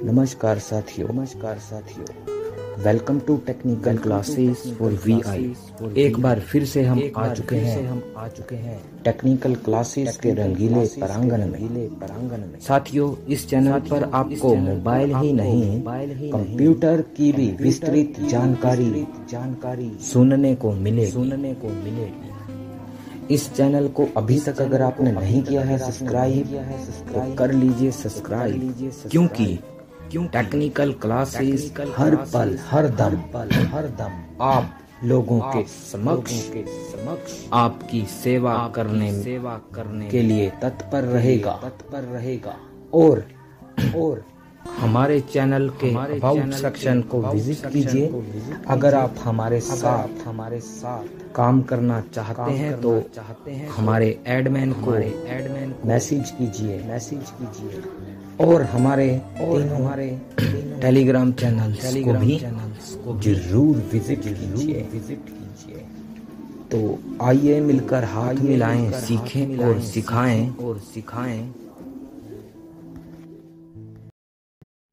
नमस्कार साथियों, welcome to technical classes for Vi. एक बार फिर से हम आ चुके हैं टेक्निकल क्लासेस के रंगीले प्रांगण में। साथियों, इस चैनल पर आपको मोबाइल ही नहीं कंप्यूटर की भी विस्तृत जानकारी सुनने को मिलेगी। इस चैनल को अभी तक अगर आपने नहीं किया है सब्सक्राइब तो कर लीजिए सब्सक्राइब, क्योंकि टेक्निकल क्लासेस हर पल हर दम आप लोगों के समक्ष आपकी सेवा करने के लिए तत्पर रहेगा। और हमारे चैनल के अबाउट सेक्शन को विजिट कीजिए। अगर आप हमारे साथ काम करना चाहते हैं तो हमारे एडमिन को मैसेज कीजिए और हमारे टेलीग्राम चैनल्स को भी जरूर विजिट कीजिए। तो आइए मिलकर हाथ मिलाएं, सीखें और सिखाएं।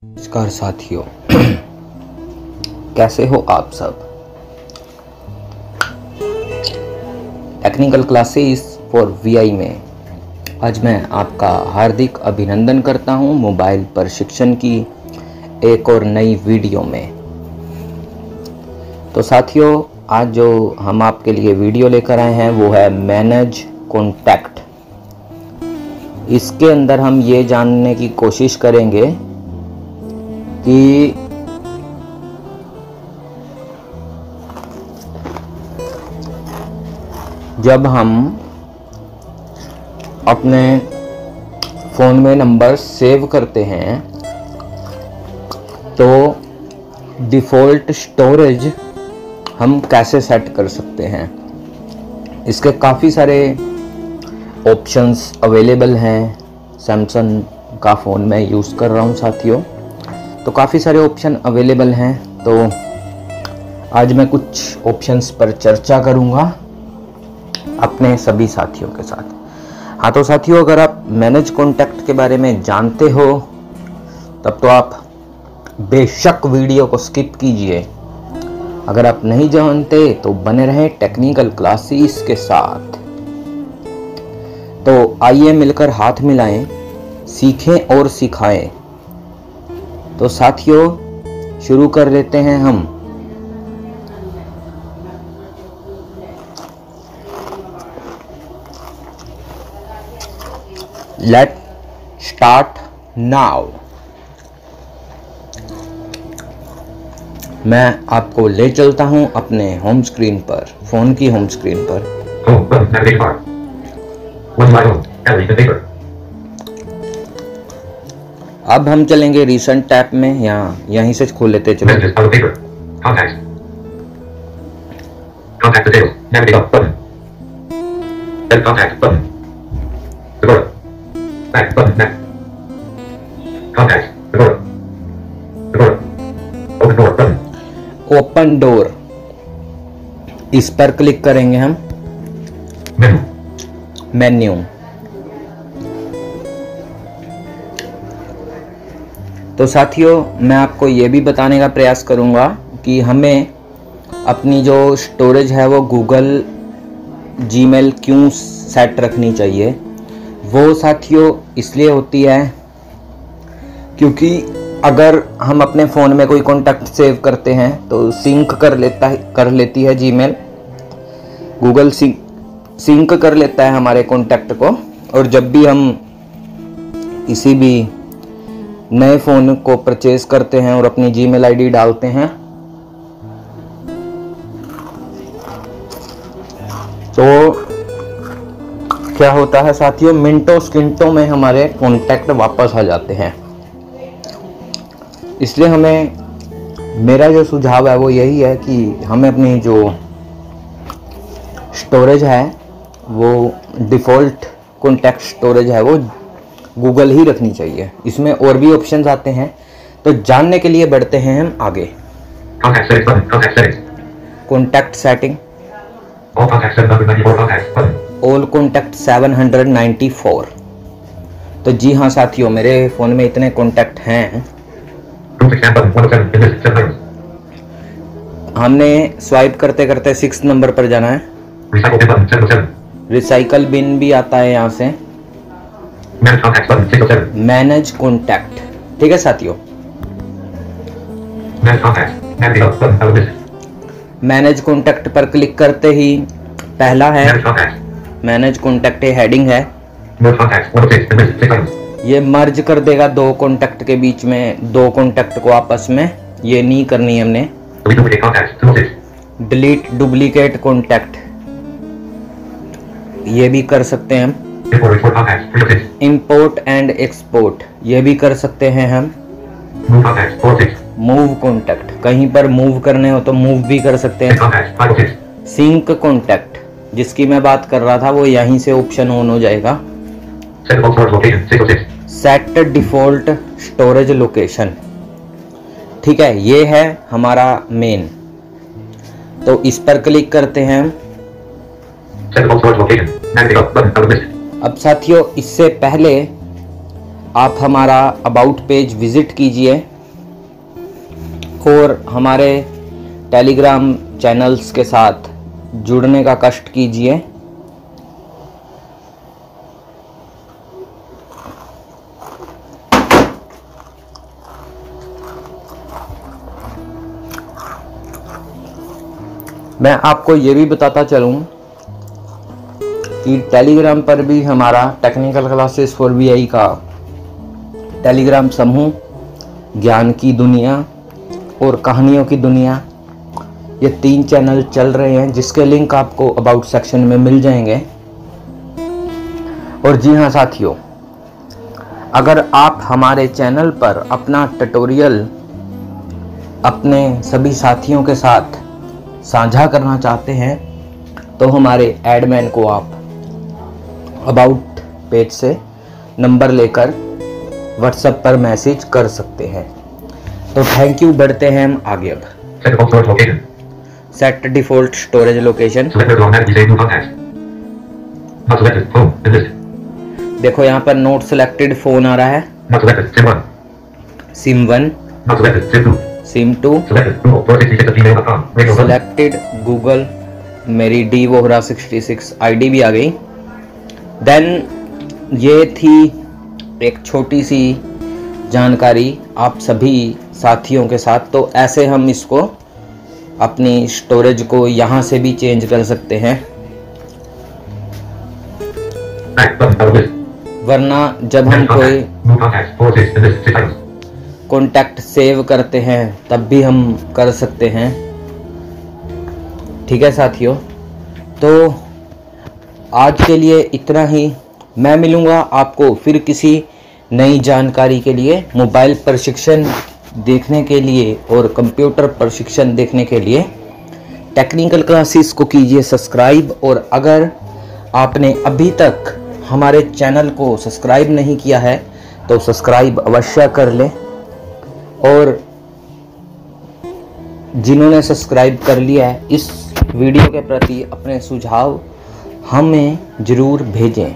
नमस्कार साथियों, कैसे हो आप सब। टेक्निकल क्लासेस फॉर वीआई में आज मैं आपका हार्दिक अभिनंदन करता हूं मोबाइल प्रशिक्षण की एक और नई वीडियो में। तो साथियों, आज जो हम आपके लिए वीडियो लेकर आए हैं वो है मैनेज कॉन्टैक्ट। इसके अंदर हम ये जानने की कोशिश करेंगे कि जब हम अपने फ़ोन में नंबर सेव करते हैं तो डिफ़ॉल्ट स्टोरेज हम कैसे सेट कर सकते हैं। इसके काफ़ी सारे ऑप्शंस अवेलेबल हैं। सैमसंग का फ़ोन मैं यूज़ कर रहा हूँ साथियों, तो काफ़ी सारे ऑप्शन अवेलेबल हैं। तो आज मैं कुछ ऑप्शंस पर चर्चा करूँगा अपने सभी साथियों के साथ। हाँ, तो साथियों, अगर आप मैनेज कॉन्टैक्ट के बारे में जानते हो तब तो आप बेशक वीडियो को स्किप कीजिए। अगर आप नहीं जानते तो बने रहें टेक्निकल क्लासेस के साथ। तो आइए मिलकर हाथ मिलाएं, सीखें और सिखाएं। तो साथियों, शुरू कर लेते हैं हम। Let start now. मैं आपको ले चलता हूं अपने होम स्क्रीन पर, फोन की होम स्क्रीन पर। अब हम चलेंगे रिसेंट टैब में, यहीं से खोल लेते चलो। ओपन डोर, इस पर क्लिक करेंगे हम। मेन्यू, तो साथियों, मैं आपको ये भी बताने का प्रयास करूंगा कि हमें अपनी जो स्टोरेज है वो गूगल जीमेल क्यों सेट रखनी चाहिए। वो साथियों इसलिए होती है क्योंकि अगर हम अपने फ़ोन में कोई कॉन्टैक्ट सेव करते हैं तो सिंक कर लेती है जीमेल। गूगल सिंक कर लेता है हमारे कॉन्टैक्ट को, और जब भी हम किसी भी नए फ़ोन को परचेज करते हैं और अपनी जीमेल आईडी डालते हैं तो क्या होता है साथियों, मिनटों सेकंडों में हमारे कॉन्टैक्ट वापस आ जाते हैं। इसलिए मेरा जो सुझाव है वो यही है कि हमें अपनी जो स्टोरेज है वो डिफ़ॉल्ट कॉन्टैक्ट स्टोरेज है वो गूगल ही रखनी चाहिए। इसमें और भी ऑप्शंस आते हैं, तो जानने के लिए बढ़ते हैं हम आगे। Contact setting, all contact 794। तो जी हाँ साथियों, मेरे फ़ोन में इतने कॉन्टैक्ट हैं। हमने स्वाइप करते करते 6 नंबर पर जाना है। रिसाइकल बिन भी आता है यहाँ से। मैनेज कॉन्टैक्ट, ठीक है साथियों। मैनेज कॉन्टैक्ट पर क्लिक करते ही पहला है मैनेज कॉन्टैक्ट, हेडिंग है। ये मर्ज कर देगा दो कॉन्टैक्ट के बीच में, दो कॉन्टैक्ट को आपस में। ये नहीं करनी है हमने। डिलीट डुप्लीकेट कॉन्टैक्ट, ये भी कर सकते हैं हम। इंपोर्ट एंड एक्सपोर्ट, ये भी कर सकते हैं हम। मूव कॉन्टैक्ट, कहीं पर मूव करने हो तो मूव भी कर सकते हैं। सिंक कॉन्टैक्ट, जिसकी मैं बात कर रहा था वो यहीं से ऑप्शन ऑन हो जाएगा। सेट डिफॉल्ट स्टोरेज लोकेशन, ठीक है, ये है हमारा मेन। तो इस पर क्लिक करते हैं। अब साथियों, इससे पहले आप हमारा अबाउट पेज विजिट कीजिए और हमारे टेलीग्राम चैनल्स के साथ जुड़ने का कष्ट कीजिए। मैं आपको ये भी बताता चलूं कि टेलीग्राम पर भी हमारा टेक्निकल क्लासेस फॉर वीआई का टेलीग्राम समूह, ज्ञान की दुनिया और कहानियों की दुनिया, ये 3 चैनल चल रहे हैं, जिसके लिंक आपको अबाउट सेक्शन में मिल जाएंगे। और जी हाँ साथियों, अगर आप हमारे चैनल पर अपना ट्यूटोरियल अपने सभी साथियों के साथ साझा करना चाहते हैं तो हमारे एडमिन को आप अबाउट पेज से नंबर लेकर व्हाट्सएप पर मैसेज कर सकते हैं। तो थैंक यू, बढ़ते हैं हम आगे। अब सेट डिफॉल्ट स्टोरेज लोकेशन, देखो यहाँ पर नोट सिलेक्टेड फोन आ रहा है। सिम 1, सिम 2, सिलेक्टेड गूगल, मेरी डीवोहरा 66 आईडी भी आ गई। देन ये थी एक छोटी सी जानकारी आप सभी साथियों के साथ। तो ऐसे हम इसको अपनी स्टोरेज को यहाँ से भी चेंज कर सकते हैं, वरना जब हम कोई कॉन्टैक्ट सेव करते हैं तब भी हम कर सकते हैं। ठीक है साथियों, तो आज के लिए इतना ही। मैं मिलूँगा आपको फिर किसी नई जानकारी के लिए। मोबाइल प्रशिक्षण देखने के लिए और कंप्यूटर प्रशिक्षण देखने के लिए टेक्निकल क्लासेस को कीजिए सब्सक्राइब। और अगर आपने अभी तक हमारे चैनल को सब्सक्राइब नहीं किया है तो सब्सक्राइब अवश्य कर लें। और जिन्होंने सब्सक्राइब कर लिया है, इस वीडियो के प्रति अपने सुझाव हमें ज़रूर भेजें।